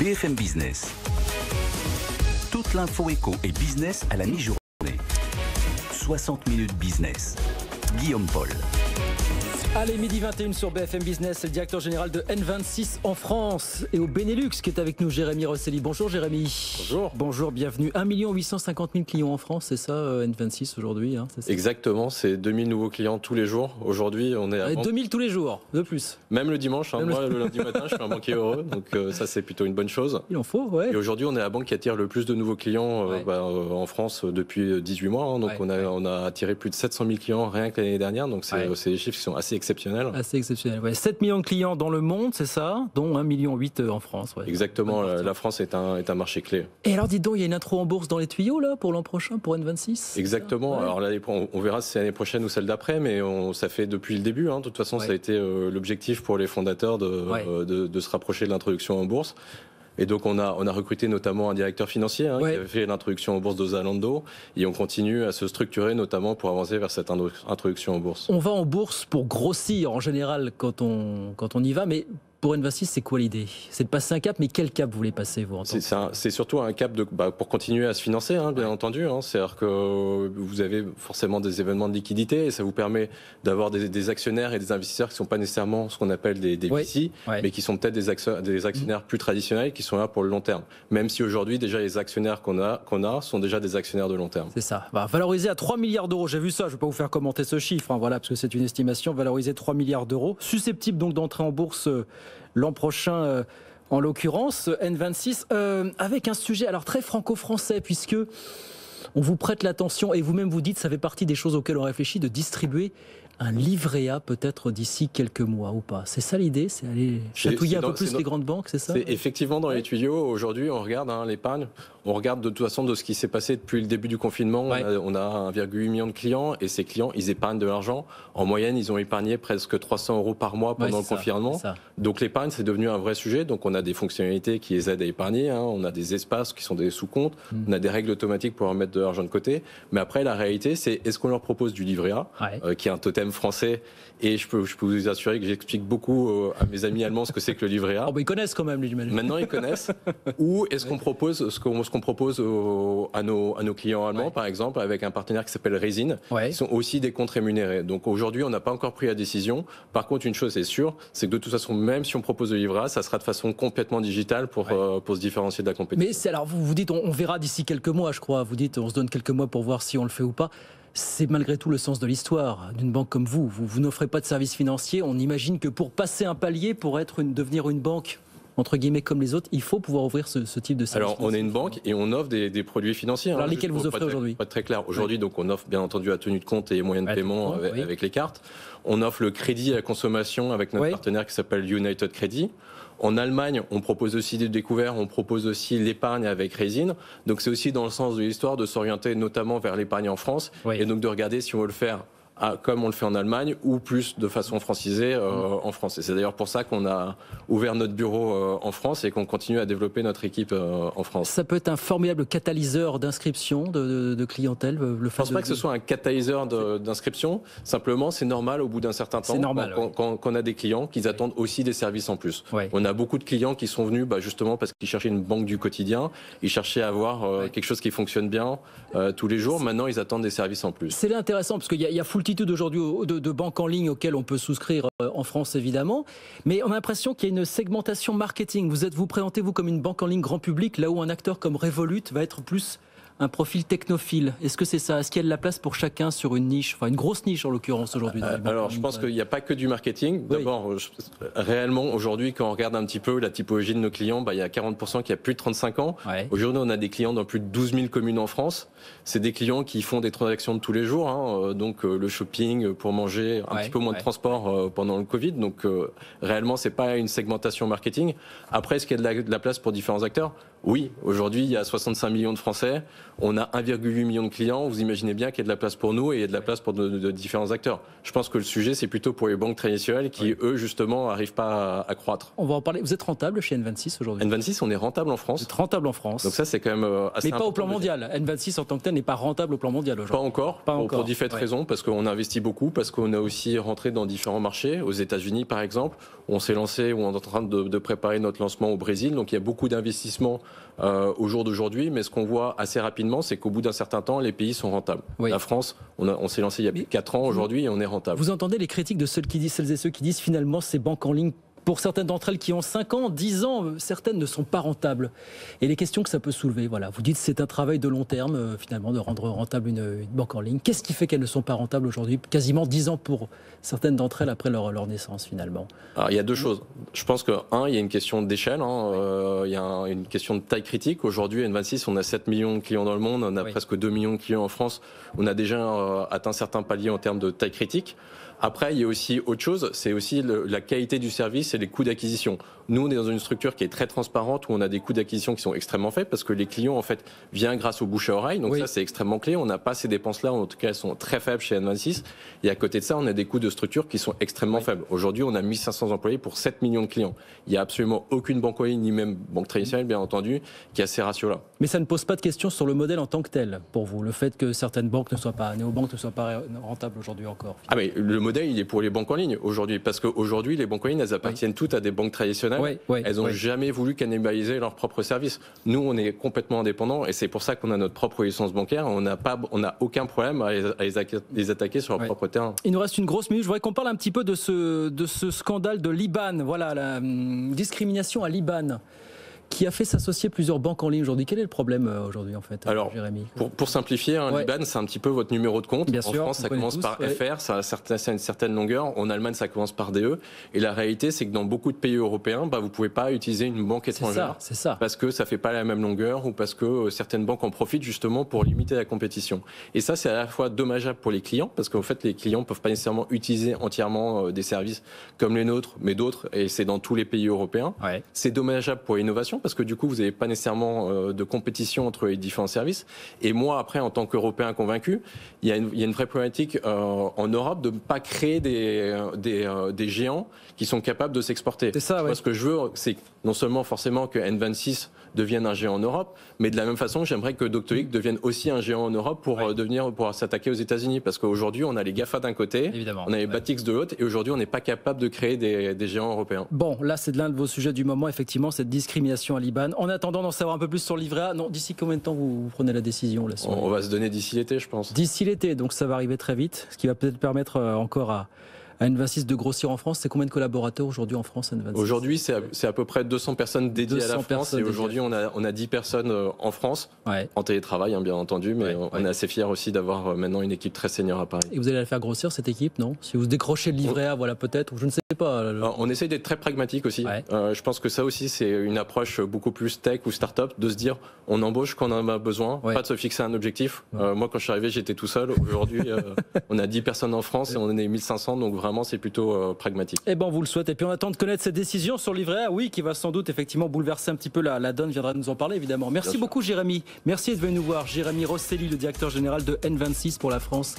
BFM Business. Toute l'info éco et business à la mi-journée. 60 minutes business. Guillaume Paul. Allez, midi 21 sur BFM Business, le directeur général de N26 en France et au Benelux qui est avec nous, Jérémy Rosselli. Bonjour Jérémy. Bonjour. Bonjour, bienvenue. 1 850 000 clients en France, c'est ça N26 aujourd'hui c'est ça. Exactement, c'est 2000 nouveaux clients tous les jours. Aujourd'hui, on est à 2000 tous les jours, de plus. Même le dimanche, moi le lundi matin, je suis un banquier heureux, donc ça c'est plutôt une bonne chose. Il en faut, ouais. Et aujourd'hui, on est la banque qui attire le plus de nouveaux clients en France depuis 18 mois. Donc on a attiré plus de 700 000 clients rien que l'année dernière, donc c'est des chiffres qui sont assez exceptionnels. Assez exceptionnel. 7 millions de clients dans le monde, c'est ça, dont 1,8 million en France. Exactement, la France est un marché clé. Et alors dites donc, il y a une intro en bourse dans les tuyaux là pour l'an prochain, pour N26 ? Exactement, alors là on verra si c'est l'année prochaine ou celle d'après, mais ça fait depuis le début. De toute façon, ça a été l'objectif pour les fondateurs de se rapprocher de l'introduction en bourse. Et donc on a recruté notamment un directeur financier qui avait fait l'introduction en bourse de Zalando, et on continue à se structurer notamment pour avancer vers cette introduction en bourse. On va en bourse pour grossir en général quand on y va, mais pour N26, c'est quoi l'idée ? C'est de passer un cap, mais quel cap vous voulez passer vous ? C'est surtout un cap pour continuer à se financer, bien entendu. C'est-à-dire que vous avez forcément des événements de liquidité et ça vous permet d'avoir des actionnaires et des investisseurs qui ne sont pas nécessairement ce qu'on appelle des VC, mais qui sont peut-être des actionnaires plus traditionnels qui sont là pour le long terme. Même si aujourd'hui, déjà, les actionnaires qu'on a sont déjà des actionnaires de long terme. C'est ça. Valorisé à 3 milliards d'euros. J'ai vu ça, je ne vais pas vous faire commenter ce chiffre, parce que c'est une estimation. Valorisé 3 milliards d'euros. Susceptible donc d'entrer en bourse l'an prochain, en l'occurrence, N26, avec un sujet alors très franco-français, puisque on vous prête l'attention et vous-même vous dites, ça fait partie des choses auxquelles on réfléchit, de distribuer un livret A peut-être d'ici quelques mois ou pas. C'est ça l'idée ? C'est aller chatouiller un peu plus les grandes banques, c'est ça ? C'est effectivement dans les tuyaux. Aujourd'hui, on regarde l'épargne. On regarde de toute façon de ce qui s'est passé depuis le début du confinement. On a 1,8 million de clients et ces clients, ils épargnent de l'argent. En moyenne, ils ont épargné presque 300 € par mois pendant le confinement. Donc l'épargne, c'est devenu un vrai sujet. Donc on a des fonctionnalités qui les aident à épargner. On a des espaces qui sont des sous-comptes. On a des règles automatiques pour remettre de l'argent de côté. Mais après, la réalité, c'est est-ce qu'on leur propose du livret A, qui est un totem français, et je peux vous assurer que j'explique beaucoup à mes amis allemands ce que c'est que le livret A. Ils connaissent quand même, j'imagine. Maintenant, ils connaissent. Ou est-ce qu'on propose ce qu'on propose à nos clients allemands, par exemple, avec un partenaire qui s'appelle Raisin, qui sont aussi des comptes rémunérés. Donc aujourd'hui, on n'a pas encore pris la décision. Par contre, une chose est sûre, c'est que de toute façon, même si on propose le livret A, ça sera de façon complètement digitale pour se différencier de la compétition. Mais alors, vous dites, on verra d'ici quelques mois, je crois. Vous dites, on se donne quelques mois pour voir si on le fait ou pas. C'est malgré tout le sens de l'histoire d'une banque comme vous. Vous n'offrez pas de services financiers. On imagine que pour passer un palier, pour devenir une banque, entre guillemets, comme les autres, il faut pouvoir ouvrir ce type de service. Alors, on est une banque et on offre des produits financiers. Alors, lesquels vous offrez aujourd'hui ? Pas très clair. Aujourd'hui, donc, on offre bien entendu la tenue de compte et les moyens de paiement avec les cartes. On offre le crédit à la consommation avec notre partenaire qui s'appelle United Credit. En Allemagne, on propose aussi des découvertes, on propose aussi l'épargne avec Raisin. Donc c'est aussi dans le sens de l'histoire de s'orienter notamment vers l'épargne en France et donc de regarder si on veut le faire comme on le fait en Allemagne ou plus de façon francisée en France. Et c'est d'ailleurs pour ça qu'on a ouvert notre bureau en France et qu'on continue à développer notre équipe en France. Ça peut être un formidable catalyseur d'inscription de clientèle. Je ne pense pas que ce soit un catalyseur d'inscription. Simplement, c'est normal au bout d'un certain temps quand on a des clients qu'ils attendent aussi des services en plus. On a beaucoup de clients qui sont venus justement parce qu'ils cherchaient une banque du quotidien. Ils cherchaient à avoir quelque chose qui fonctionne bien tous les jours. Maintenant, ils attendent des services en plus. C'est là intéressant parce qu'il y a multitude aujourd'hui de banques en ligne auxquelles on peut souscrire en France évidemment, mais on a l'impression qu'il y a une segmentation marketing. Vous présentez vous comme une banque en ligne grand public, là où un acteur comme Revolut va être plus un profil technophile. Est-ce que c'est ça ? Est-ce qu'il y a de la place pour chacun sur une niche, enfin une grosse niche en l'occurrence aujourd'hui ? Alors je pense qu'il n'y a pas que du marketing. D'abord, réellement aujourd'hui, quand on regarde un petit peu la typologie de nos clients, il y a 40% qui a plus de 35 ans. Aujourd'hui, on a des clients dans plus de 12 000 communes en France. C'est des clients qui font des transactions de tous les jours, donc le shopping pour manger, un petit peu moins de transport pendant le Covid. Donc réellement, c'est pas une segmentation marketing. Après, est-ce qu'il y a de la place pour différents acteurs ? Oui, aujourd'hui, il y a 65 millions de Français, on a 1,8 million de clients, vous imaginez bien qu'il y a de la place pour nous et il y a de la place pour de différents acteurs. Je pense que le sujet, c'est plutôt pour les banques traditionnelles qui, eux, justement, n'arrivent pas à croître. On va en parler. Vous êtes rentable chez N26 aujourd'hui? N26, on est rentable en France. Vous êtes rentable en France. Donc ça, c'est quand même assez Mais pas au plan mondial. N26 en tant que tel n'est pas rentable au plan mondial aujourd'hui. Pas encore, pour différentes raisons, parce qu'on investit beaucoup, parce qu'on a aussi rentré dans différents marchés. Aux États-Unis, par exemple, on s'est lancé, ou on est en train de préparer notre lancement au Brésil. Donc il y a beaucoup d'investissements au jour d'aujourd'hui, mais ce qu'on voit assez rapidement, c'est qu'au bout d'un certain temps, les pays sont rentables. Oui. La France, on s'est lancé il y a 4 ans aujourd'hui et on est rentable. Vous entendez les critiques de celles et ceux qui disent finalement ces banques en ligne, pour certaines d'entre elles qui ont 5 ans, 10 ans, certaines ne sont pas rentables. Et les questions que ça peut soulever, voilà. Vous dites que c'est un travail de long terme, finalement, de rendre rentable une banque en ligne. Qu'est-ce qui fait qu'elles ne sont pas rentables aujourd'hui? Quasiment 10 ans pour certaines d'entre elles après leur naissance, finalement. Alors, il y a 2 choses. Je pense que, il y a une question d'échelle. Il y a une question de taille critique. Aujourd'hui, N26, on a 7 millions de clients dans le monde. On a presque 2 millions de clients en France. On a déjà atteint certains paliers en termes de taille critique. Après, il y a aussi autre chose, c'est aussi la qualité du service et les coûts d'acquisition. Nous, on est dans une structure qui est très transparente, où on a des coûts d'acquisition qui sont extrêmement faibles, parce que les clients, en fait, viennent grâce au bouche à oreille. Donc ça, c'est extrêmement clé. On n'a pas ces dépenses-là, en tout cas, elles sont très faibles chez N26. Et à côté de ça, on a des coûts de structure qui sont extrêmement faibles. Aujourd'hui, on a 1500 employés pour 7 millions de clients. Il n'y a absolument aucune banque en ligne, ni même banque traditionnelle, bien entendu, qui a ces ratios-là. Mais ça ne pose pas de question sur le modèle en tant que tel, pour vous, le fait que certaines banques néobanques ne soient pas rentables aujourd'hui encore. Ah mais le modèle, il est pour les banques en ligne aujourd'hui, parce qu'aujourd'hui, les banques en ligne, elles appartiennent toutes à des banques traditionnelles. Elles n'ont jamais voulu cannibaliser leurs propres services. Nous, on est complètement indépendants et c'est pour ça qu'on a notre propre licence bancaire. On n'a aucun problème à les attaquer sur leur propre terrain. Il nous reste une grosse minute. Je voudrais qu'on parle un petit peu de ce scandale de l'IBAN. Voilà, la discrimination à l'IBAN, qui a fait s'associer plusieurs banques en ligne aujourd'hui. Quel est le problème aujourd'hui, en fait, alors, Jérémy? Pour simplifier, l'IBAN, c'est un petit peu votre numéro de compte. Bien en sûr, France, ça commence par FR, ça a une certaine longueur. En Allemagne, ça commence par DE. Et la réalité, c'est que dans beaucoup de pays européens, vous ne pouvez pas utiliser une banque étrangère. C'est ça. Parce que ça ne fait pas la même longueur ou parce que certaines banques en profitent justement pour limiter la compétition. Et ça, c'est à la fois dommageable pour les clients, parce qu'en fait, les clients ne peuvent pas nécessairement utiliser entièrement des services comme les nôtres, mais d'autres, et c'est dans tous les pays européens. C'est dommageable pour l'innovation, parce que du coup, vous n'avez pas nécessairement de compétition entre les différents services. Et moi, après, en tant qu'Européen convaincu, il y a une vraie problématique en Europe de ne pas créer des géants qui sont capables de s'exporter. C'est ça, Moi, ce que je veux, c'est non seulement forcément que N26 devienne un géant en Europe, mais de la même façon, j'aimerais que Doctolib devienne aussi un géant en Europe pour s'attaquer aux États-Unis. Parce qu'aujourd'hui, on a les GAFA d'un côté, on a les Batix de l'autre, et aujourd'hui, on n'est pas capable de créer des géants européens. Bon, là, c'est l'un de vos sujets du moment, effectivement, cette discrimination à l'IBAN. En attendant d'en savoir un peu plus sur le livret A, non, d'ici combien de temps vous prenez la décision là, on va se donner d'ici l'été, je pense. D'ici l'été, donc ça va arriver très vite, ce qui va peut-être permettre encore à N26 de grossir en France. C'est combien de collaborateurs aujourd'hui en France, N26? Aujourd'hui, c'est à peu près 200 personnes dédiées à la France. Et aujourd'hui, on a 10 personnes en France, en télétravail, bien entendu. Mais on est assez fiers aussi d'avoir maintenant une équipe très senior à Paris. Et vous allez la faire grossir, cette équipe, non? Si vous décrochez le livret A, voilà, peut-être, ou je ne sais pas. Alors, on essaie d'être très pragmatique aussi. Je pense que ça aussi, c'est une approche beaucoup plus tech ou start-up, de se dire, on embauche quand on en a besoin, pas de se fixer un objectif. Moi, quand je suis arrivé, j'étais tout seul. Aujourd'hui, on a 10 personnes en France et on en est 1500, donc vraiment, c'est plutôt pragmatique. Eh ben, on vous le souhaite. Et puis, on attend de connaître cette décision sur le livret A, oui, qui va sans doute effectivement bouleverser un petit peu la donne. Viendra nous en parler, évidemment. Merci beaucoup, Jérémy. Merci d'être venu nous voir. Jérémy Rosselli, le directeur général de N26 pour la France.